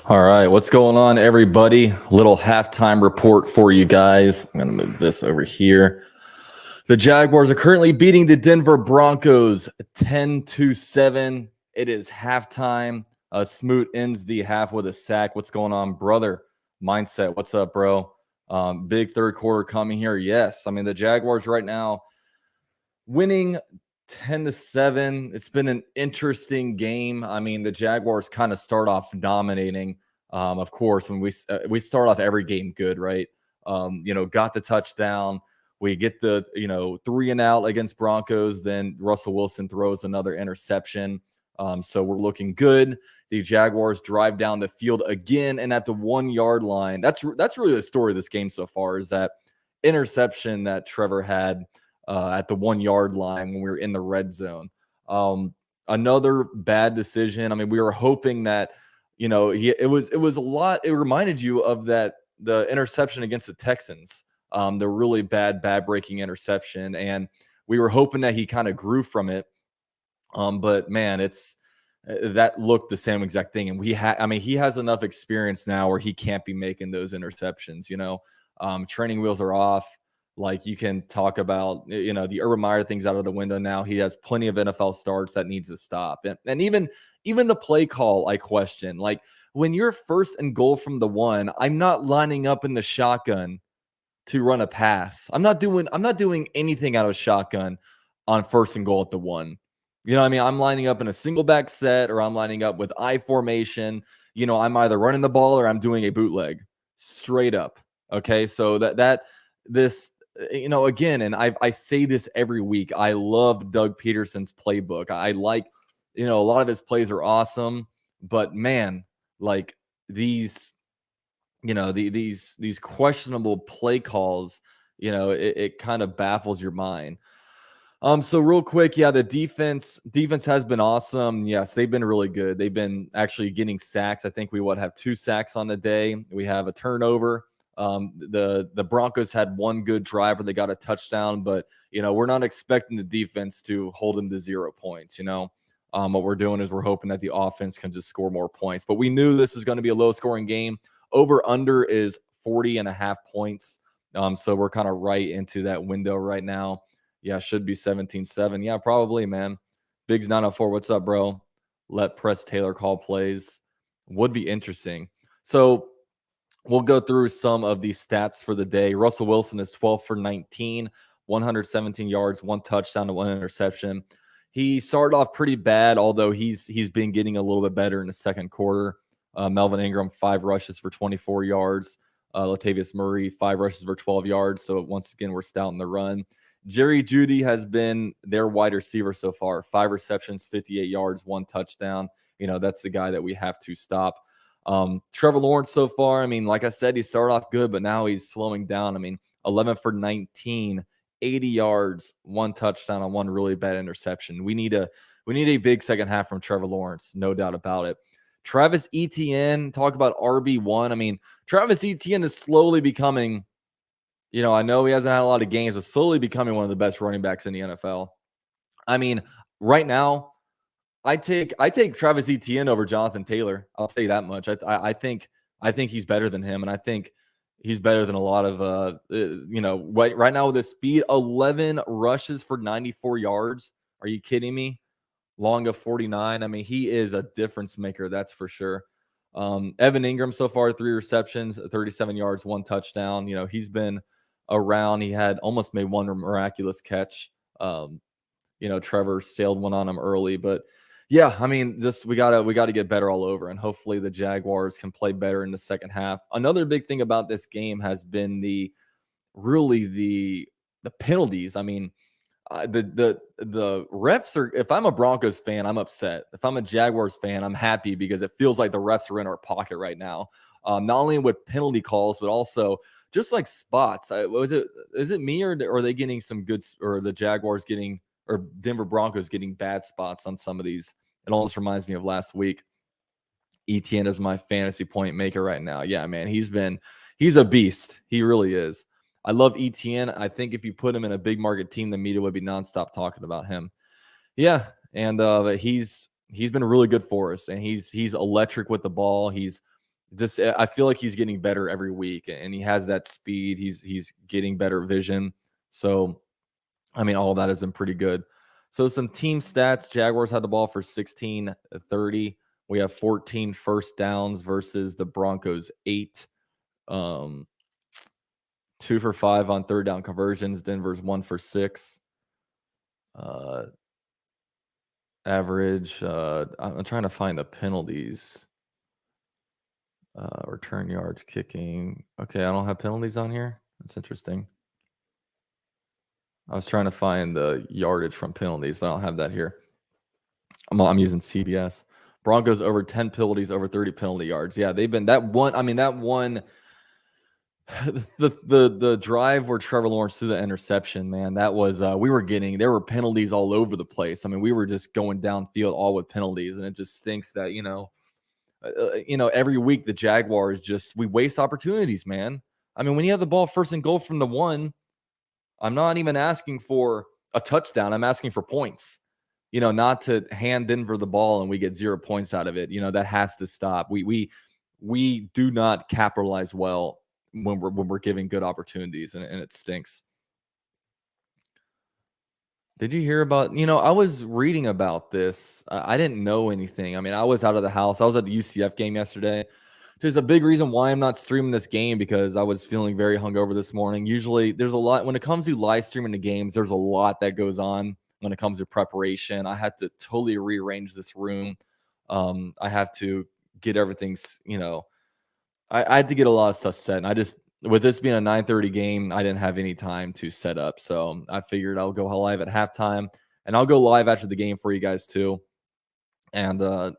All right, what's going on, everybody? Little halftime report for you guys. I'm going to move this over here. The Jaguars are currently beating the Denver Broncos 10-7. It is halftime. Smoot ends the half with a sack. What's going on, brother? Mindset, what's up, bro? Big third quarter coming here. Yes, I mean, the Jaguars right now winning 10-7. It's been an interesting game. I mean, the Jaguars kind of start off dominating. Of course, when we start off every game good, right? Got the touchdown. We get the 3-and-out against Broncos. Then Russell Wilson throws another interception. So we're looking good. The Jaguars drive down the field again, and at the 1-yard line, that's really the story of this game so far. Is that interception that Trevor had at the 1-yard line when we were in the red zone. Another bad decision. I mean, we were hoping that, it was a lot. It reminded you of the interception against the Texans, the really bad breaking interception. And we were hoping that he kind of grew from it. But man, that looked the same exact thing. And he has enough experience now where he can't be making those interceptions, training wheels are off. Like, you can talk about, the Urban Meyer things out of the window now. He has plenty of NFL starts that needs to stop. And even the play call, I question. Like, when you're first and goal from the 1, I'm not lining up in the shotgun to run a pass. I'm not doing anything out of shotgun on first and goal at the 1. You know what I mean? I'm lining up in a single back set, or I'm lining up with I formation. I'm either running the ball or I'm doing a bootleg straight up. Okay. So this, again, and I say this every week, I love Doug Peterson's playbook. I like, a lot of his plays are awesome, but man, like these questionable play calls, it kind of baffles your mind. So real quick, yeah, the defense has been awesome. Yes, they've been really good. They've been actually getting sacks. I think we have 2 sacks on the day. We have a turnover. The Broncos had one good drive where they got a touchdown, but we're not expecting the defense to hold them to 0 points. What we're doing is we're hoping that the offense can just score more points. But we knew this is going to be a low scoring game. Over under is 40.5 points. So we're kind of right into that window right now. Yeah, should be 17-7. Yeah, probably, man. Biggs 904, what's up, bro? Let Press Taylor call plays. Would be interesting. So we'll go through some of these stats for the day. Russell Wilson is 12 for 19, 117 yards, 1 touchdown, and 1 interception. He started off pretty bad, although he's been getting a little bit better in the second quarter. Melvin Ingram, 5 rushes for 24 yards. Latavius Murray, 5 rushes for 12 yards. So once again, we're stout in the run. Jerry Jeudy has been their wide receiver so far. 5 receptions, 58 yards, 1 touchdown. That's the guy that we have to stop. Trevor Lawrence so far, I mean, like I said, he started off good, but now he's slowing down. I mean, 11 for 19, 80 yards, 1 touchdown, and 1 really bad interception. We need a big second half from Trevor Lawrence, no doubt about it. Travis Etienne, talk about RB1. I mean, Travis Etienne is slowly becoming, I know he hasn't had a lot of games, but slowly becoming one of the best running backs in the NFL. I mean, right now, I take Travis Etienne over Jonathan Taylor. I'll say that much. I think he's better than him, and I think he's better than a lot of right now with his speed. 11 rushes for 94 yards. Are you kidding me? Long of 49. I mean, he is a difference maker, that's for sure. Evan Ingram so far, 3 receptions, 37 yards, 1 touchdown. He's been around. He had almost made 1 miraculous catch. Trevor sailed one on him early, but yeah, I mean, just we gotta get better all over, and hopefully the Jaguars can play better in the second half. Another big thing about this game has been the penalties. I mean, the refs are. If I'm a Broncos fan, I'm upset. If I'm a Jaguars fan, I'm happy because it feels like the refs are in our pocket right now. Not only with penalty calls, but also just like spots. Is it me, or are they getting some good, or the Jaguars getting, or Denver Broncos getting bad spots on some of these? It almost reminds me of last week. Etienne is my fantasy point maker right now. Yeah, man, he's a beast. He really is. I love Etienne. I think if you put him in a big market team, the media would be nonstop talking about him. Yeah, and he's been really good for us, and he's electric with the ball. He's just I feel like he's getting better every week, and he has that speed. He's getting better vision. So I mean, all of that has been pretty good. So some team stats: Jaguars had the ball for 16-30. We have 14 first downs versus the Broncos 8. 2 for 5 on third down conversions. Denver's 1 for 6. Average. I'm trying to find the penalties. Return yards, kicking. Okay, I don't have penalties on here. That's interesting. I was trying to find the yardage from penalties, but I don't have that here. I'm using CBS. Broncos over 10 penalties, over 30 penalty yards. Yeah, they've been that one. I mean, that one. The drive where Trevor Lawrence threw the interception, man, that was there were penalties all over the place. I mean, we were just going downfield all with penalties, and it just stinks that every week the Jaguars we waste opportunities, man. I mean, when you have the ball first and goal from the 1, I'm not even asking for a touchdown. I'm asking for points. Not to hand Denver the ball and we get 0 points out of it. That has to stop. We do not capitalize well when we're giving good opportunities, and it stinks. Did you hear about, I was reading about this. I didn't know anything. I mean, I was out of the house. I was at the UCF game yesterday. There's a big reason why I'm not streaming this game, because I was feeling very hungover this morning. Usually there's a lot when it comes to live streaming the games, there's a lot that goes on when it comes to preparation. I had to totally rearrange this room. I have to get everything's, I had to get a lot of stuff set. And with this being a 9:30 game, I didn't have any time to set up. So I figured I'll go live at halftime, and I'll go live after the game for you guys too. And so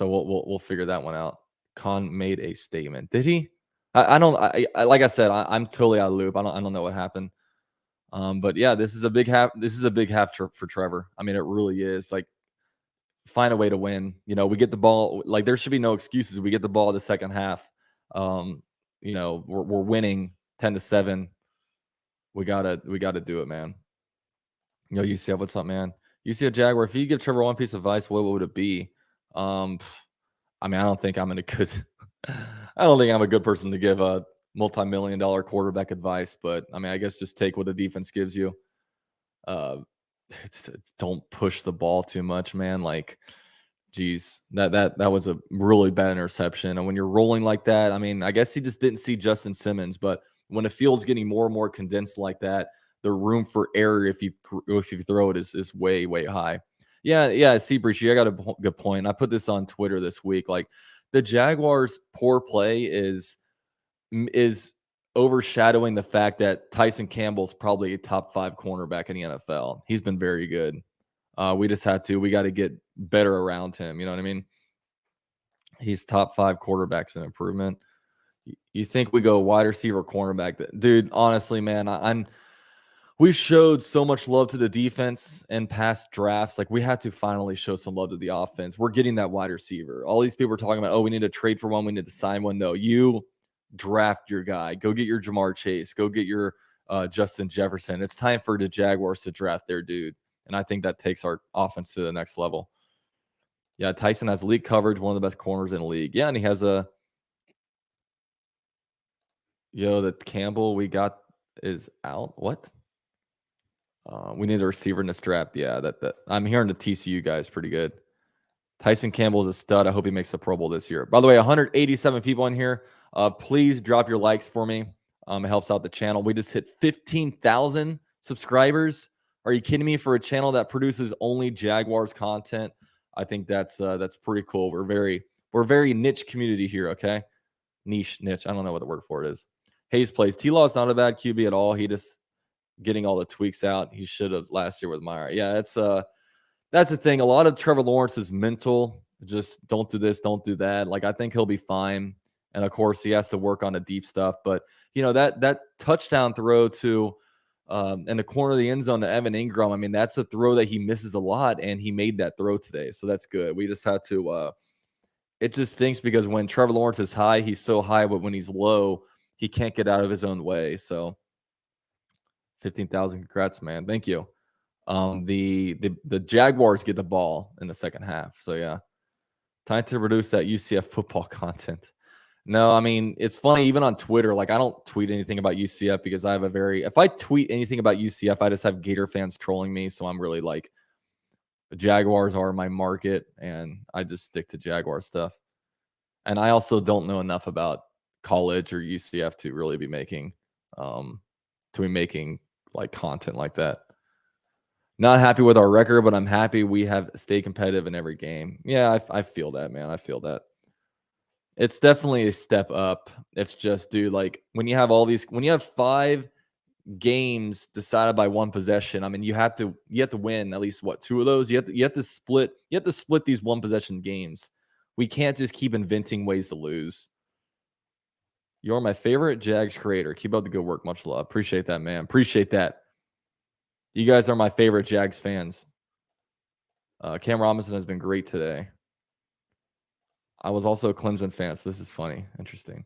we'll figure that one out. Khan made a statement. Did he? I don't. Like I said, I'm totally out of the loop. I don't know what happened. But yeah, this is a big half. This is a big half for Trevor. I mean, it really is. Like, find a way to win. We get the ball. Like, there should be no excuses. We get the ball the second half. We're winning 10-7. We gotta do it, man. UCF, what's up, man? UCF Jaguar. If you give Trevor one piece of advice, what would it be? I mean, I don't think I'm a good person to give a multi-million-dollar quarterback advice, but I mean, I guess just take what the defense gives you. Don't push the ball too much, man. Like, geez, that was a really bad interception. And when you're rolling like that, I mean, I guess he just didn't see Justin Simmons, but when the field's getting more and more condensed like that, the room for error if you throw it is way, way high. Yeah, Seabreach, you got a good point. I put this on Twitter this week. Like, the Jaguars' poor play is overshadowing the fact that Tyson Campbell's probably a top 5 cornerback in the NFL. He's been very good. We got to get better around him. You know what I mean? He's top 5 quarterbacks in improvement. You think we go wide receiver, cornerback? Dude, honestly, man, we showed so much love to the defense in past drafts. Like, we had to finally show some love to the offense. We're getting that wide receiver. All these people are talking about, we need to trade for one. We need to sign one. No, you draft your guy. Go get your Jamar Chase. Go get your Justin Jefferson. It's time for the Jaguars to draft their dude. And I think that takes our offense to the next level. Yeah, Tyson has elite coverage, one of the best corners in the league. Yeah, and he has the Campbell we got is out. What? We need a receiver in this draft. Yeah, that I'm hearing the TCU guys pretty good. Tyson Campbell is a stud. I hope he makes the Pro Bowl this year. By the way, 187 people in here. Please drop your likes for me. It helps out the channel. We just hit 15,000 subscribers. Are you kidding me? For a channel that produces only Jaguars content, I think that's pretty cool. We're very niche community here. Okay, niche. I don't know what the word for it is. Hayes plays. T-Law is not a bad QB at all. He just getting all the tweaks out. He should have last year with Meyer. Yeah, that's the thing. A lot of Trevor Lawrence is mental. Just don't do this, don't do that. Like, I think he'll be fine. And of course, he has to work on the deep stuff. But that touchdown throw to in the corner of the end zone to Evan Ingram. I mean, that's a throw that he misses a lot, and he made that throw today. So that's good. We just had to. It just stinks because when Trevor Lawrence is high, he's so high, but when he's low, he can't get out of his own way. So 15,000, congrats, man. Thank you. The Jaguars get the ball in the second half. So yeah. Time to produce that UCF football content. No, I mean, it's funny, even on Twitter, like I don't tweet anything about UCF because I have if I tweet anything about UCF, I just have Gator fans trolling me. So I'm really like, the Jaguars are my market and I just stick to Jaguar stuff. And I also don't know enough about college or UCF to really be making, like content like that. Not happy with our record, but I'm happy we have stayed competitive in every game. Yeah, I feel that, man. I feel that. It's definitely a step up. It's just, dude, like when you have 5 games decided by one possession, I mean, you have to win at least what, 2 of those. You have to split these one possession games. We can't just keep inventing ways to lose. You're my favorite Jags creator. Keep up the good work. Much love. Appreciate that, man. Appreciate that. You guys are my favorite Jags fans. Cam Robinson has been great today. I was also a Clemson fan, so this is funny. Interesting.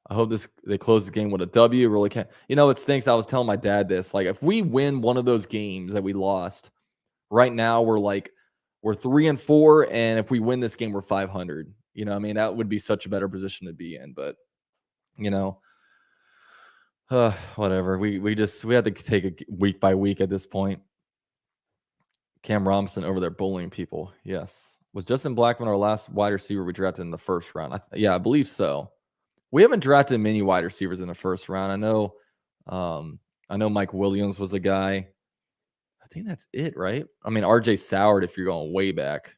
I hope they close the game with a W. Really can't. You know, it stinks. I was telling my dad this. Like, if we win one of those games that we lost, right now we're 3-4, and if we win this game, we're 500. You know, I mean, that would be such a better position to be in. But you know, whatever. We had to take it week by week at this point. Cam Robinson over there bullying people. Yes. Was Justin Blackman our last wide receiver we drafted in the first round? I believe so. We haven't drafted many wide receivers in the first round. I know Mike Williams was a guy. I think that's it, right? I mean, RJ Soward, if you're going way back.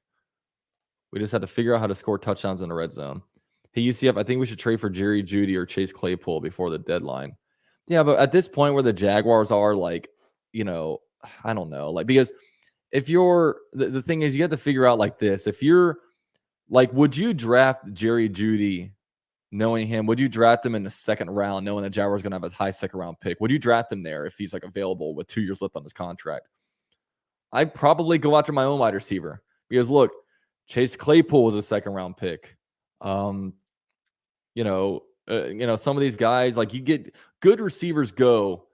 We just had to figure out how to score touchdowns in the red zone. Hey, UCF, I think we should trade for Jerry Jeudy or Chase Claypool before the deadline. Yeah, but at this point where the Jaguars are, like, you know, I don't know. Like, because if you're the thing is, you have to figure out like this. If you're like, would you draft Jerry Jeudy knowing him? Would you draft him in the second round knowing the Jaguars going to have a high second round pick? Would you draft him there if he's like available with 2 years left on his contract? I'd probably go after my own wide receiver because look, Chase Claypool was a second round pick. Some of these guys, like, you get good receivers go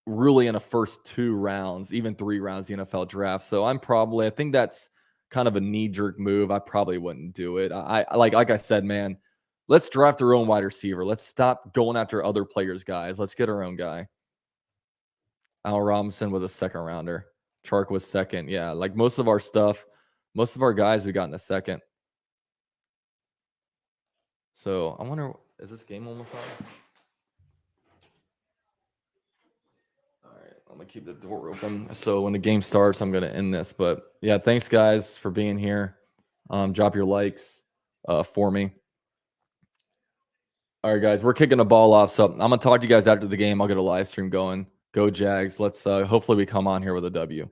really in the first 2 rounds, even 3 rounds, the NFL draft. So I think that's kind of a knee-jerk move. I probably wouldn't do it. Like I said, man, let's draft our own wide receiver. Let's stop going after other players' guys. Let's get our own guy. Al Robinson was a second rounder. Chark was second. Yeah, like most of our guys we got in the second. So I wonder, is this game almost on? All right, I'm going to keep the door open. So when the game starts, I'm going to end this. But yeah, thanks, guys, for being here. Drop your likes for me. All right, guys, we're kicking the ball off. So I'm going to talk to you guys after the game. I'll get a live stream going. Go Jags. Let's hopefully we come on here with a W.